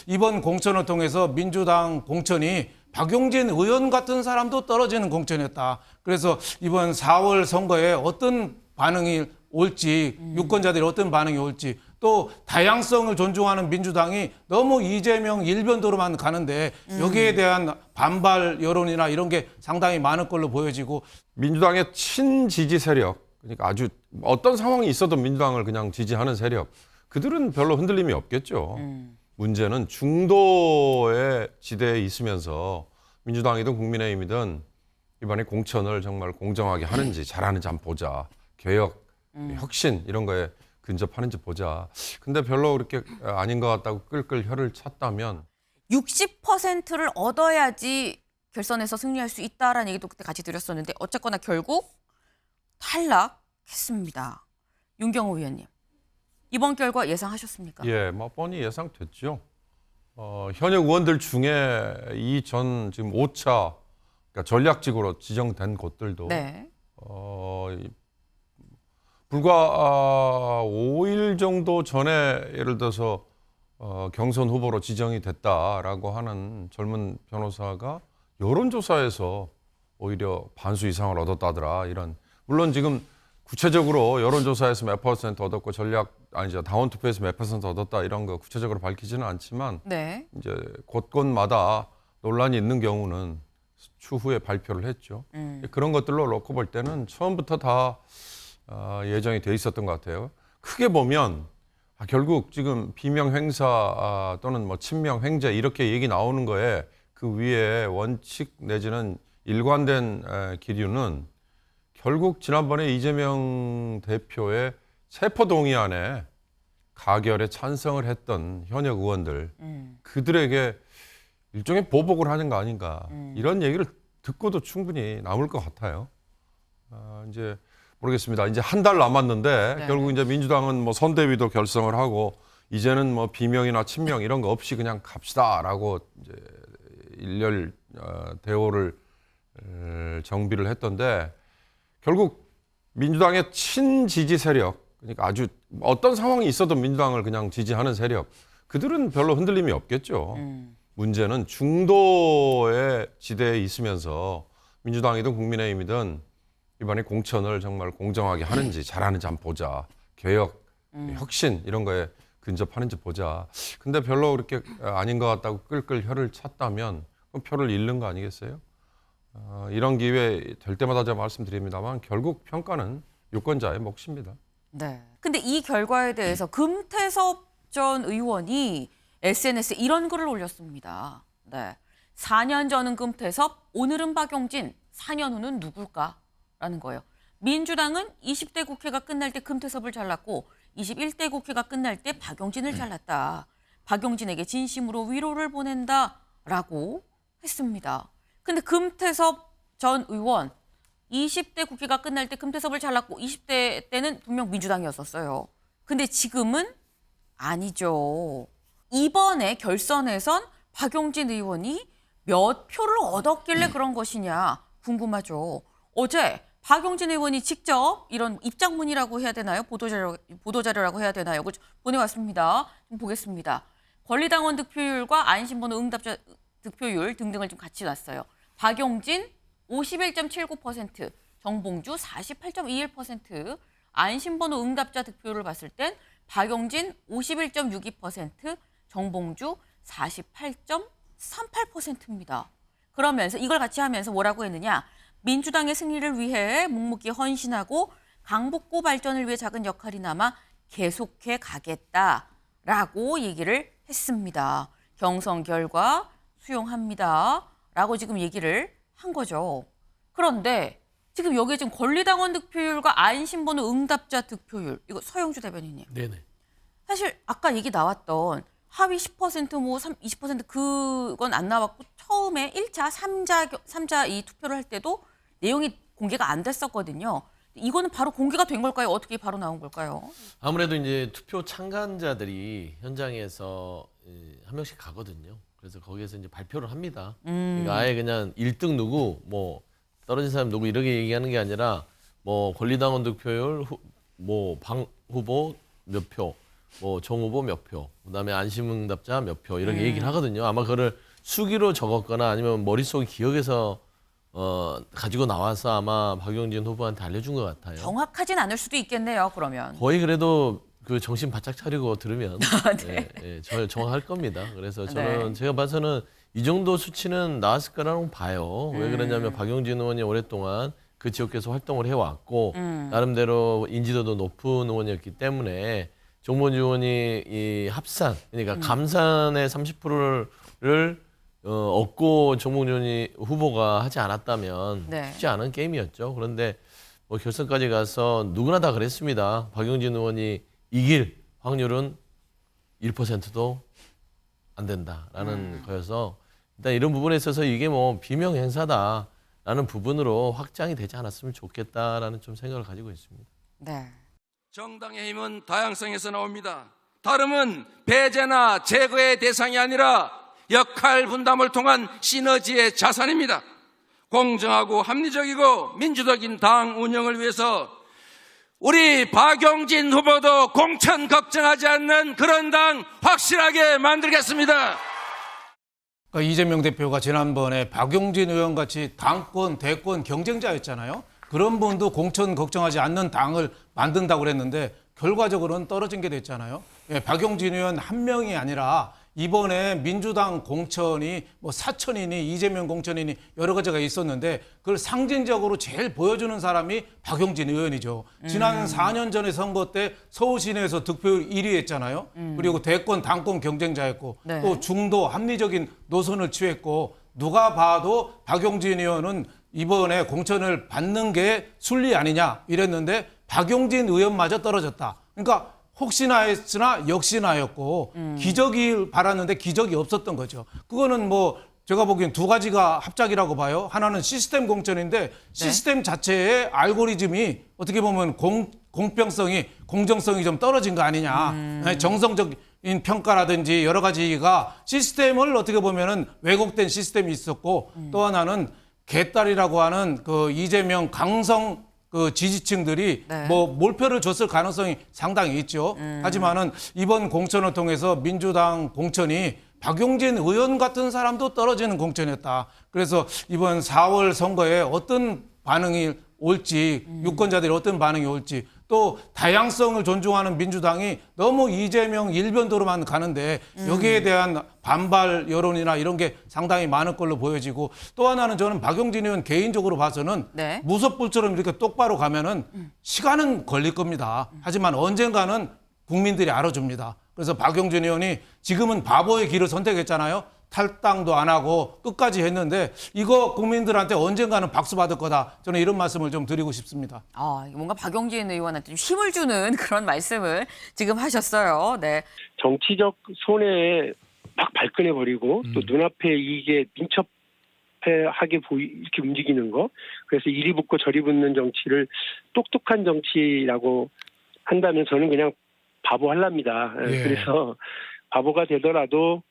이번 공천을 통해서 민주당 공천이 박용진 의원 같은 사람도 떨어지는 공천이었다. 그래서 이번 4월 선거에 어떤 반응이 올지, 유권자들이 어떤 반응이 올지, 또 다양성을 존중하는 민주당이 너무 이재명 일변도로만 가는데 여기에 대한 반발 여론이나 이런 게 상당히 많을 걸로 보여지고, 민주당의 친지지 세력, 그러니까 아주 어떤 상황이 있어도 민주당을 그냥 지지하는 세력, 그들은 별로 흔들림이 없겠죠. 문제는 중도의 지대에 있으면서 민주당이든 국민의힘이든 이번에 공천을 정말 공정하게 하는지 잘하는지 한번 보자. 개혁, 혁신 이런 거에 근접하는지 보자. 근데 별로 그렇게 아닌 것 같다고 끌끌 혀를 찼다면 60%를 얻어야지 결선에서 승리할 수 있다라는 얘기도 그때 같이 드렸었는데 어쨌거나 결국 탈락했습니다. 윤경호 의원님, 이번 결과 예상하셨습니까? 예, 뭐 뻔히 예상됐죠. 현역 의원들 중에 이 전 지금 5차 그러니까 전략직으로 지정된 곳들도 네. 불과 5일 정도 전에 예를 들어서 경선 후보로 지정이 됐다라고 하는 젊은 변호사가 여론조사에서 오히려 반수 이상을 얻었다더라. 이런 물론 지금 구체적으로 여론조사에서 몇 퍼센트 얻었고 당원 투표에서 몇 퍼센트 얻었다 이런 거 구체적으로 밝히지는 않지만 네. 이제 곳곳마다 논란이 있는 경우는 추후에 발표를 했죠. 그런 것들로 놓고 볼 때는 처음부터 다 예정이 돼 있었던 것 같아요. 크게 보면 결국 지금 비명 행사 또는 뭐 친명 횡재 이렇게 얘기 나오는 거에 그 위에 원칙 내지는 일관된 기류는 결국 지난번에 이재명 대표의 체포동의안에 가결에 찬성을 했던 현역 의원들 그들에게 일종의 보복을 하는 거 아닌가 이런 얘기를 듣고도 충분히 남을 것 같아요. 이제 모르겠습니다. 이제 한 달 남았는데 네. 결국 이제 민주당은 뭐 선대위도 결성을 하고 이제는 뭐 비명이나 친명 이런 거 없이 그냥 갑시다라고 이제 일렬 대오를 정비를 했던데 결국 민주당의 친지지 세력, 그러니까 아주 어떤 상황이 있어도 민주당을 그냥 지지하는 세력, 그들은 별로 흔들림이 없겠죠. 문제는 중도의 지대에 있으면서 민주당이든 국민의힘이든 이번에 공천을 정말 공정하게 하는지 잘하는지 한번 보자. 개혁, 혁신 이런 거에 근접하는지 보자. 근데 별로 그렇게 아닌 것 같다고 끌끌 혀를 찼다면 그럼 표를 잃는 거 아니겠어요? 이런 기회 될 때마다 제가 말씀드립니다만 결국 평가는 유권자의 몫입니다. 네. 근데 이 결과에 대해서 금태섭 전 의원이 SNS에 이런 글을 올렸습니다. 네. 4년 전은 금태섭, 오늘은 박용진, 4년 후는 누굴까? 라는 거예요. 민주당은 20대 국회가 끝날 때 금태섭을 잘랐고 21대 국회가 끝날 때 박용진을 잘랐다. 박용진에게 진심으로 위로를 보낸다라고 했습니다. 근데 금태섭 전 의원 20대 국회가 끝날 때 금태섭을 잘랐고 20대 때는 분명 민주당이었었어요. 근데 지금은 아니죠. 이번에 결선에선 박용진 의원이 몇 표를 얻었길래 그런 것이냐 궁금하죠. 어제 박용진 의원이 직접 이런 입장문이라고 해야 되나요? 보도자료라고 해야 되나요? 그걸 보내왔습니다. 좀 보겠습니다. 권리당원 득표율과 안심번호 응답자 득표율 등등을 좀 같이 놨어요. 박용진 51.79%, 정봉주 48.21%, 안심번호 응답자 득표율을 봤을 땐 박용진 51.62%, 정봉주 48.38%입니다. 그러면서 이걸 같이 하면서 뭐라고 했느냐? 민주당의 승리를 위해 묵묵히 헌신하고 강북구 발전을 위해 작은 역할이 남아 계속해 가겠다라고 얘기를 했습니다. 경선 결과 수용합니다. 라고 지금 얘기를 한 거죠. 그런데 지금 여기에 지금 권리당원 득표율과 안심번호 응답자 득표율, 이거 서영주 대변인님. 네네. 사실 아까 얘기 나왔던 하위 10%, 뭐 20% 그건 안 나왔고 처음에 1차, 3자 이 투표를 할 때도 내용이 공개가 안 됐었거든요. 이거는 바로 공개가 된 걸까요? 어떻게 바로 나온 걸까요? 아무래도 이제 투표 참가자들이 현장에서 한 명씩 가거든요. 그래서 거기에서 이제 발표를 합니다. 그러니까 아예 그냥 1등 누구, 뭐 떨어진 사람 누구 이렇게 얘기하는 게 아니라 뭐 권리당원 득표율, 뭐 방 후보 몇 표, 뭐 정 후보 몇 표, 그다음에 안심응답자 몇 표 이렇게 얘기를 하거든요. 아마 그거를 수기로 적었거나 아니면 머릿속에 기억해서 가지고 나와서 아마 박용진 후보한테 알려준 것 같아요. 정확하진 않을 수도 있겠네요. 그러면. 거의 그래도 그 정신 바짝 차리고 들으면 네. 저 정확할 겁니다. 그래서 저는 제가 봐서는 이 정도 수치는 나왔을 거라고 봐요. 왜 그러냐면 박용진 의원이 오랫동안 그 지역에서 활동을 해왔고 나름대로 인지도도 높은 의원이었기 때문에 정몽준 의원이 이 합산, 그러니까 감산의 30%를 얻고 정몽준 후보가 하지 않았다면 네. 쉽지 않은 게임이었죠. 그런데 뭐 결선까지 가서 누구나 다 그랬습니다. 박용진 의원이 이길 확률은 1%도 안 된다라는 거여서 일단 이런 부분에 있어서 이게 뭐 비명 행사다라는 부분으로 확장이 되지 않았으면 좋겠다라는 좀 생각을 가지고 있습니다. 네. 정당의 힘은 다양성에서 나옵니다. 다름은 배제나 제거의 대상이 아니라 역할 분담을 통한 시너지의 자산입니다. 공정하고 합리적이고 민주적인 당 운영을 위해서 우리 박용진 후보도 공천 걱정하지 않는 그런 당 확실하게 만들겠습니다. 그러니까 이재명 대표가 지난번에 박용진 의원 같이 당권, 대권 경쟁자였잖아요. 그런 분도 공천 걱정하지 않는 당을 만든다고 그랬는데 결과적으로는 떨어진 게 됐잖아요. 예, 박용진 의원 한 명이 아니라 이번에 민주당 공천이 뭐 사천이니 이재명 공천이니 여러 가지가 있었는데 그걸 상징적으로 제일 보여주는 사람이 박용진 의원이죠. 지난 4년 전에 선거 때 서울 시내에서 득표율 1위 했잖아요. 그리고 대권, 당권 경쟁자였고 네. 또 중도 합리적인 노선을 취했고 누가 봐도 박용진 의원은 이번에 공천을 받는 게 순리 아니냐 이랬는데 박용진 의원마저 떨어졌다. 그러니까 혹시나 했으나 역시나였고 기적이 바랐는데 기적이 없었던 거죠. 그거는 뭐 제가 보기엔 두 가지가 합작이라고 봐요. 하나는 시스템 공천인데 시스템 자체의 알고리즘이 어떻게 보면 공평성이 공정성이 좀 떨어진 거 아니냐. 정성적인 평가라든지 여러 가지가 시스템을 어떻게 보면은 왜곡된 시스템이 있었고 또 하나는 개딸이라고 하는 그 이재명 강성 그 지지층들이 네. 뭐 몰표를 줬을 가능성이 상당히 있죠. 하지만은 이번 공천을 통해서 민주당 공천이 박용진 의원 같은 사람도 떨어지는 공천이었다. 그래서 이번 4월 선거에 어떤 반응이 올지, 유권자들이 어떤 반응이 올지, 또 다양성을 존중하는 민주당이 너무 이재명 일변도로만 가는데 여기에 대한 반발 여론이나 이런 게 상당히 많을 걸로 보여지고 또 하나는 저는 박용진 의원 개인적으로 봐서는 네. 무섭불처럼 이렇게 똑바로 가면은 시간은 걸릴 겁니다. 하지만 언젠가는 국민들이 알아줍니다. 그래서 박용진 의원이 지금은 바보의 길을 선택했잖아요. 탈당도 안 하고 끝까지 했는데 이거 국민들한테 언젠가는 박수 받을 거다. 저는 이런 말씀을 좀 드리고 싶습니다. 뭔가 박용진 의원한테 좀 힘을 주는 그런 말씀을 지금 하셨어요. 네. 정치적 손해에 막 발끈해버리고 또 눈앞에 이게 민첩하게 이렇게 움직이는 거. 그래서 이리 붙고 저리 붙는 정치를 똑똑한 정치라고 한다면 저는 그냥 바보 할랍니다. 예. 그래서 바보가 되더라도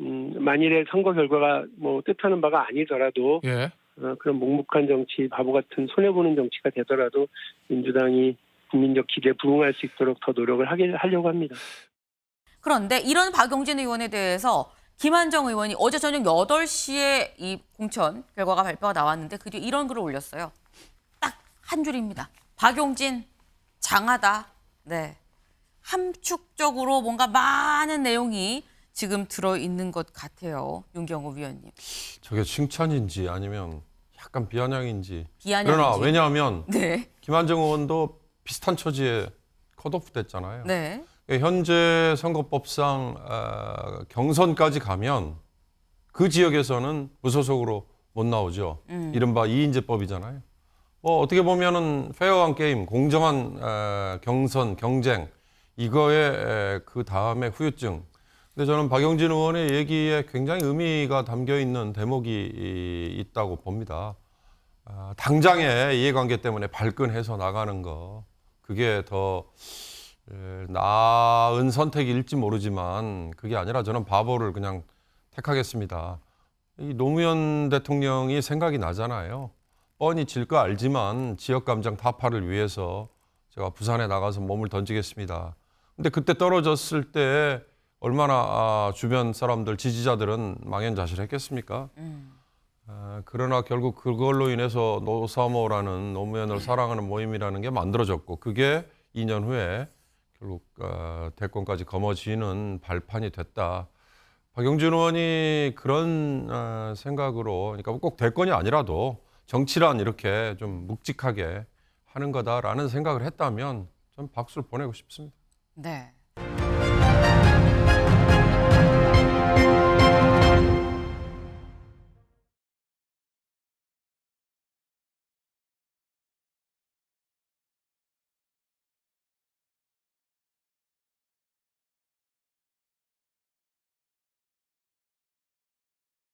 만일에 선거 결과가 뭐 뜻하는 바가 아니더라도 예. 그런 묵묵한 정치, 바보 같은 손해보는 정치가 되더라도 민주당이 국민적 기대에 부응할 수 있도록 더 노력을 하려고 합니다. 그런데 이런 박용진 의원에 대해서 김한정 의원이 어제 저녁 8시에 이 공천 결과가 발표가 나왔는데 그 뒤에 이런 글을 올렸어요. 딱 한 줄입니다. 박용진 장하다. 네. 함축적으로 뭔가 많은 내용이 지금 들어있는 것 같아요. 윤경호 위원님. 저게 칭찬인지 아니면 약간 비아냥인지. 비아냥인지. 그러나 왜냐하면 네. 김한정 의원도 비슷한 처지에 컷오프 됐잖아요. 네. 현재 선거법상 경선까지 가면 그 지역에서는 무소속으로 못 나오죠. 이른바 이인제법이잖아요. 뭐 어떻게 보면은 페어한 게임, 공정한 경선, 경쟁 이거에 그 다음에 후유증. 근데 저는 박용진 의원의 얘기에 굉장히 의미가 담겨 있는 대목이 있다고 봅니다. 당장의 이해관계 때문에 발끈해서 나가는 거 그게 더 나은 선택일지 모르지만 그게 아니라 저는 바보를 그냥 택하겠습니다. 이 노무현 대통령이 생각이 나잖아요. 뻔히 질 거 알지만 지역 감정 타파를 위해서 제가 부산에 나가서 몸을 던지겠습니다. 근데 그때 떨어졌을 때 얼마나 주변 사람들, 지지자들은 망연자실했겠습니까? 그러나 결국 그걸로 인해서 노3호라는 노무현을 사랑하는 모임이라는 게 만들어졌고 그게 2년 후에 결국 대권까지 거머쥐는 발판이 됐다. 박용진 의원이 그런 생각으로, 그러니까 꼭 대권이 아니라도 정치란 이렇게 좀 묵직하게 하는 거다라는 생각을 했다면 전 박수를 보내고 싶습니다. 네.